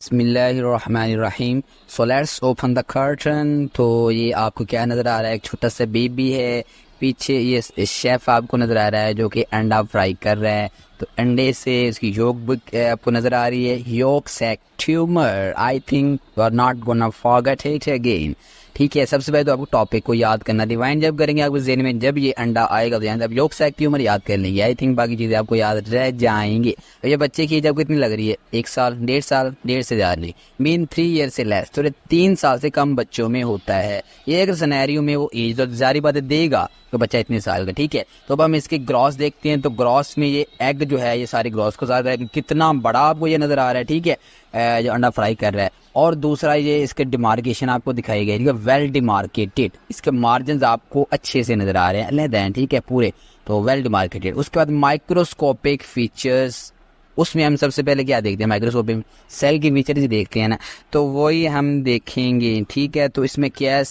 बिस्मिल्लाहिर्रहमानिर्रहीम। So let's open the curtain. तो ये आपको क्या नज़र आ रहा है? एक छोटा सा बेबी है। पीछे ये शेफ आपको नज़र आ रहा है जो कि अंडा फ्राई कर रहा है। तो अंडे से इसकी योग आपको नज़र आ रही है। Yolk sac tumour, I think you are not gonna forget it again. ठीक है, सबसे पहले तो आपको टॉपिक को याद करना। रिवाइंड जब करेंगे आपको ज़हन में, जब ये अंडा आएगा तो अब योग सैक ट्यूमर याद कर लेंगे। आई थिंक बाकी चीज़ें आपको याद रह जाएंगी। और ये बच्चे की एज आपको कितनी लग रही है? 1 साल, 1.5 साल, 1.5 से ज़्यादा नहीं, मीन 3 ईयर से लेस। तो 3 साल से कम बच्चों में होता है ये। अगर सिनेरियो में वो एज तो जारी बात देगा तो बच्चा इतने साल का। ठीक है, तो अब हम इसके ग्रॉस देखते हैं। तो ग्रॉस में ये एग जो है, ये सारे ग्रॉस को ज़्यादा कितना बड़ा आपको ये नज़र आ रहा है। ठीक है, जो अंडा फ्राई कर रहा है। और दूसरा ये इसके डिमार्केशन आपको दिखाई गई, ठीक है, वेल डिमार्केटेड। इसके मार्जिन आपको अच्छे से नजर आ रहे हैं, अलग हैं, ठीक है, पूरे। तो वेल डिमार्केटेड। उसके बाद माइक्रोस्कोपिक फीचर्स, उसमें हम सबसे पहले क्या देखते हैं? माइक्रोस्कोपिक सेल की फीचर्स ही देखते हैं ना, तो वही हम देखेंगे। ठीक है, तो इसमें क्या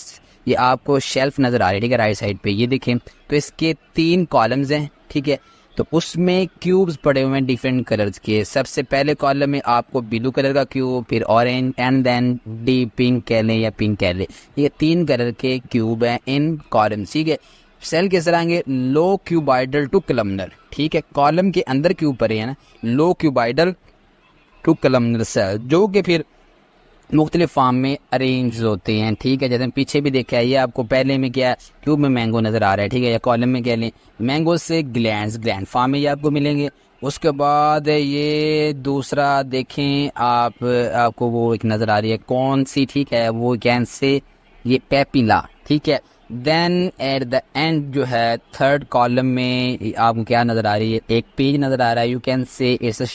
ये आपको शेल्फ नजर आ रही है, ठीक है, राइट साइड पे ये देखें। तो इसके 3 कॉलम्स हैं, ठीक है। तो उसमें क्यूब्स पड़े हुए हैं डिफरेंट कलर्स के। सबसे पहले कॉलम में आपको ब्लू कलर का क्यूब, फिर orange, and then the pink कह लें या पिंक कह लें। ये 3 कलर के क्यूब हैं इन कॉलम, ठीक है। सेल किस तरह के? लो क्यूबाइडल टू कलमनर, ठीक है। कॉलम के अंदर क्यूब पड़े हैं ना, लो क्यूबाइडल टू कलमनर सेल, जो कि फिर मुख्तलिफ फॉर्म में अरेंज होते हैं। ठीक है, जैसे पीछे भी देखा है, ये आपको पहले में क्या क्यूब में मैंगो नज़र आ रहा है, ठीक है, या कॉलम में कह लें। मैंगो से ग्लैंड फॉर्म में ये आपको मिलेंगे। उसके बाद ये दूसरा देखें आप, आपको वो एक नज़र आ रही है कौन सी? ठीक है, वो कैन से ये पेपिला, ठीक है। देन एट द एंड जो है थर्ड कॉलम में आपको क्या नज़र आ रही है? एक पेज नज़र आ रहा है। You can say it's a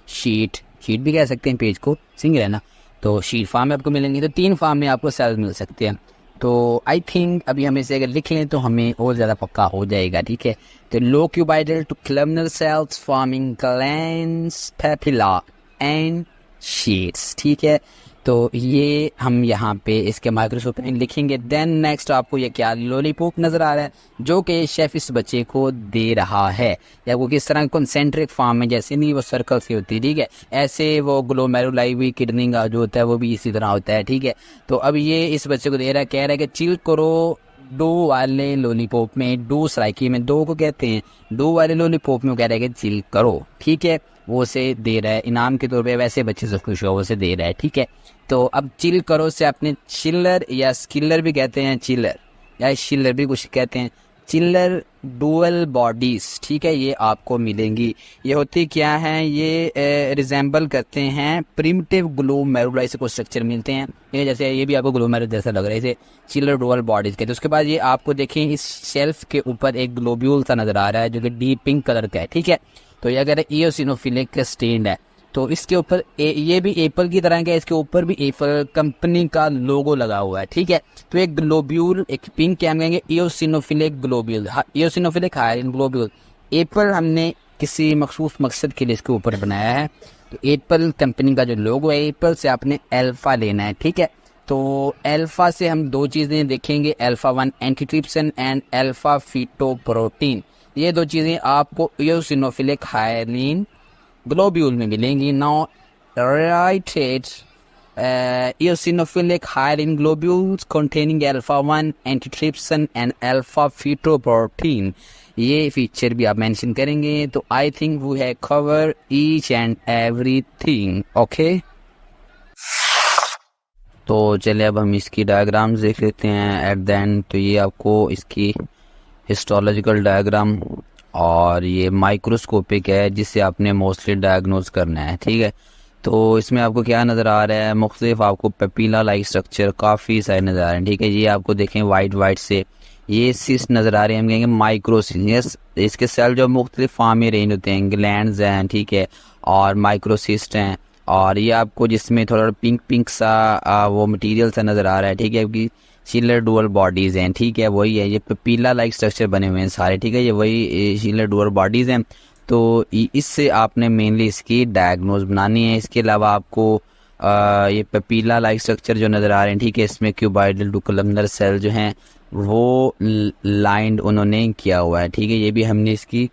sheet भी कह सकते हैं पेज को, सिंगल है ना, तो शीट फार्म में आपको मिलेंगे। तो 3 फार्म में आपको सेल्स मिल सकते हैं। तो आई थिंक अभी हम इसे अगर लिख लें तो हमें और ज़्यादा पक्का हो जाएगा। ठीक है, तो low cuboidal to columnar cells forming glands, papilla and sheets. ठीक है, तो ये हम यहाँ पे इसके माइक्रोस्कोप में लिखेंगे। देन नेक्स्ट आपको ये क्या लॉलीपॉप नज़र आ रहा है, जो कि शेफ इस बच्चे को दे रहा है। या वो किस तरह कंसेंट्रिक फॉर्म में, जैसे नहीं वो सर्कल से होती है, ठीक है, ऐसे वो ग्लोमेरुलाई हुई किडनी का जो होता है वो भी इसी तरह होता है। ठीक है, तो अब ये इस बच्चे को दे रहा है, कह रहा है कि चिल करो डो वाले लॉलीपॉप में। डो सराइकी में दो को कहते हैं, डो वाले लॉलीपॉप में वो कह रहा है कि चिल करो। ठीक है, वो उसे दे रहा है इनाम के तौर पे, वैसे बच्चे से खुश हो उसे दे रहा है। ठीक है, तो अब चिल करो से आपने चिल्लर या स्किलर भी कहते हैं, चिल्लर या शिल्लर भी कुछ कहते हैं, चिल्लर डुअल बॉडीज, ठीक है, ये आपको मिलेंगी। ये होती क्या है? ये रिजेंबल करते हैं प्रिमिटिव ग्लोमेरुलाई से कुछ स्ट्रक्चर मिलते हैं, ये जैसे ये भी आपको ग्लोमेरुल जैसा लग रहा है, इसे चिल्लर डुअल बॉडीज कहते हैं। उसके बाद ये आपको देखें इस शेल्फ के ऊपर एक ग्लोब्यूल सा नजर आ रहा है जो कि डीप पिंक कलर का है। ठीक है, तो ये अगर इयोसिनोफिलिक स्टेन्ड है, तो इसके ऊपर ये भी एप्पल की तरह का है, इसके ऊपर भी एप्पल कंपनी का लोगो लगा हुआ है। ठीक है, तो एक ग्लोब्यूल, एक पिंक क्या हम कहेंगे? Eosinophilic globule, eosinophilic hyaline globule. Apple हमने किसी मखसूस मकसद के लिए इसके ऊपर बनाया है। तो एप्पल कंपनी का जो लोगो है, एप्पल से आपने अल्फा लेना है। ठीक है, तो अल्फा से हम 2 चीज़ें देखेंगे, alpha 1 antitrypsin and alpha fetoprotein. ये 2 चीज़ें आपको इयोसिनोफिलिक हायरिन ग्लोब्यूल में मिलेंगी। Now right it, eosinophilic hyaline globules containing alpha 1 antitrypsin and alpha fetoprotein, ये फीचर भी आप मेंशन करेंगे। तो I think we have cover each and everything. Okay, तो चलिए अब हम इसकी डायग्राम्स देख लेते हैं एट द एंड। तो ये आपको इसकी हिस्टोलॉजिकल डायग्राम, और ये माइक्रोस्कोपिक है जिससे आपने मोस्टली डायग्नोज करना है। ठीक है, तो इसमें आपको क्या नज़र आ रहा है? मुख्तलिफ आपको पेपिला लाइक स्ट्रक्चर काफ़ी सारे नज़र आ रहे हैं। ठीक है, ये आपको देखें वाइट से ये सिस्ट नज़र आ रहे हैं, हम कहेंगे माइक्रोसिस्ट। इसके सेल जो मुख्तलिफ फॉर्म में रेंज होते हैं, ग्लैंड्स हैं, ठीक है, और माइक्रोसिस्ट हैं। और ये आपको जिसमें थोड़ा पिंक सा वो मटीरियल सा नज़र आ रहा है। ठीक है, क्योंकि शिलर डुअल बॉडीज़ हैं। ठीक है, वही है, ये पेपिला लाइक स्ट्रक्चर बने हुए हैं सारे। ठीक है, ये वही शिलर डुअल बॉडीज़ हैं। तो इससे आपने मेनली इसकी डायग्नोज बनानी है। इसके अलावा आपको ये पेपिला लाइक स्ट्रक्चर जो नज़र आ रहे हैं, ठीक है, इसमें क्यूबाइडल टू कलमनर सेल जो हैं वो लाइंड उन्होंने किया हुआ है। ठीक है, ये भी हमने इसकी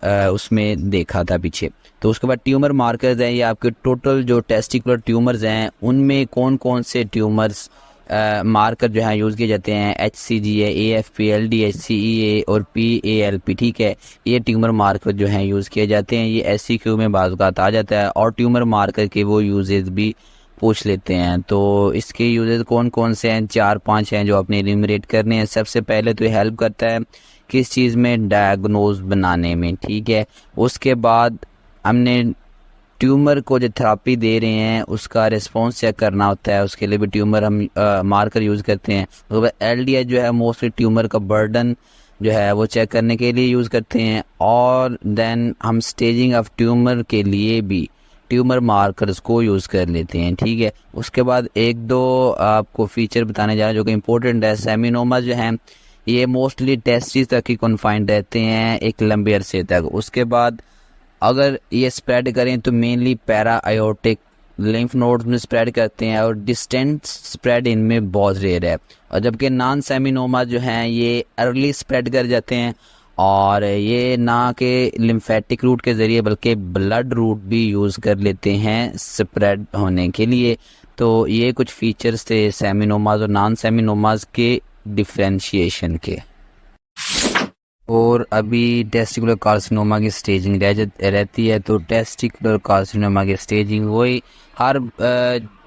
उसमें देखा था पीछे। तो उसके बाद ट्यूमर मार्कर्स हैं, ये आपके टोटल जो टेस्टिकुलर ट्यूमर्स हैं उनमें कौन कौन से ट्यूमर्स मार्कर जो है यूज़ किए जाते हैं। HCG है, AFP, LDH, CEA और PALP, ठीक है, ये ट्यूमर मार्कर जो हैं यूज़ किए जाते हैं। ये SCQ में बाज़ औक़ात आ जाता है और ट्यूमर मार्कर के वो यूजेस भी पूछ लेते हैं। तो इसके यूजेस कौन कौन से हैं, 4-5 हैं जो आपने एलिमिनेट करने हैं। सबसे पहले तो ये हेल्प करता है किस चीज़ में, डायग्नोज बनाने में, ठीक है। उसके बाद हमने ट्यूमर को जो थेरापी दे रहे हैं उसका रिस्पॉन्स चेक करना होता है, उसके लिए भी ट्यूमर हम मार्कर यूज़ करते हैं। तो LDH जो है मोस्टली ट्यूमर का बर्डन जो है वो चेक करने के लिए यूज़ करते हैं। और देन हम स्टेजिंग ऑफ ट्यूमर के लिए भी ट्यूमर मार्कर्स को यूज़ कर लेते हैं, ठीक है। उसके बाद 1-2 आपको फीचर बताने जा रहे हैं जो कि इम्पोर्टेंट है। सेमिनोमा जो हैं ये मोस्टली टेस्टिस तक ही कन्फाइंड रहते हैं एक लंबे अरसे तक। उसके बाद अगर ये स्प्रेड करें तो mainly para aortic lymph nodes में स्प्रेड करते हैं और डिस्टेंट स्प्रेड इनमें बहुत रेयर है। और जबकि नॉन सेमिनोमा जो हैं ये अर्ली स्प्रेड कर जाते हैं और ये ना कि लिम्फेटिक रूट के ज़रिए बल्कि ब्लड रूट भी यूज़ कर लेते हैं स्प्रेड होने के लिए। तो ये कुछ फीचर्स थे सेमिनोमाज और नॉन सेमिनोमाज के डिफ्रेंशिएशन के। और अभी टेस्टिकुलर कार्सिनोमा की स्टेजिंग रहती है। तो टेस्टिकुलर कार्सिनोमा की स्टेजिंग वही हर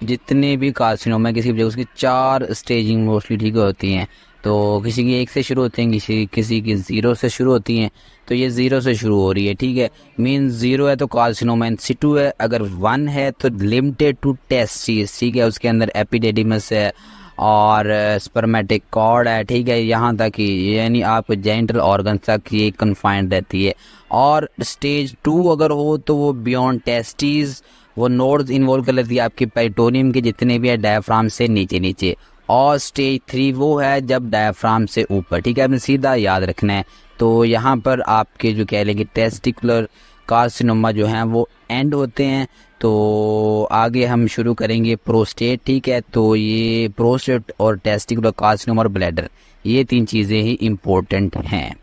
जितने भी कार्सिनोमा किसी भी उसकी 4 स्टेजिंग मोस्टली ठीक होती हैं। तो किसी की 1 से शुरू होती हैं, किसी की 0 से शुरू होती हैं। तो ये 0 से शुरू हो रही है, ठीक है। मीन 0 है तो कार्सिनोमा इन सिटू है, अगर 1 है तो लिमिटेड टू टेस्टिस, ठीक है। उसके अंदर एपिडेडिमस है और स्पर्मेटिक कॉर्ड है, ठीक है। यहाँ तक ही यानी आप जेनिटल ऑर्गन तक ये कन्फाइंड रहती है। और स्टेज 2 अगर हो तो वो बियॉन्ड टेस्टिस, वो नोड्स इन्वॉल्व कर लेती है आपके पेरिटोनियम के जितने भी है डायफ्राम से नीचे। और स्टेज 3 वो है जब डायफ्राम से ऊपर, ठीक है। आपने सीधा याद रखना है। तो यहाँ पर आपके जो कह लेंगे टेस्टिकुलर कार्सिनोमा जो हैं वो एंड होते हैं। तो आगे हम शुरू करेंगे प्रोस्टेट, ठीक है। तो ये प्रोस्टेट और टेस्टिकुलर कार्सिनोमा और ब्लैडर ये 3 चीज़ें ही इम्पोर्टेंट हैं।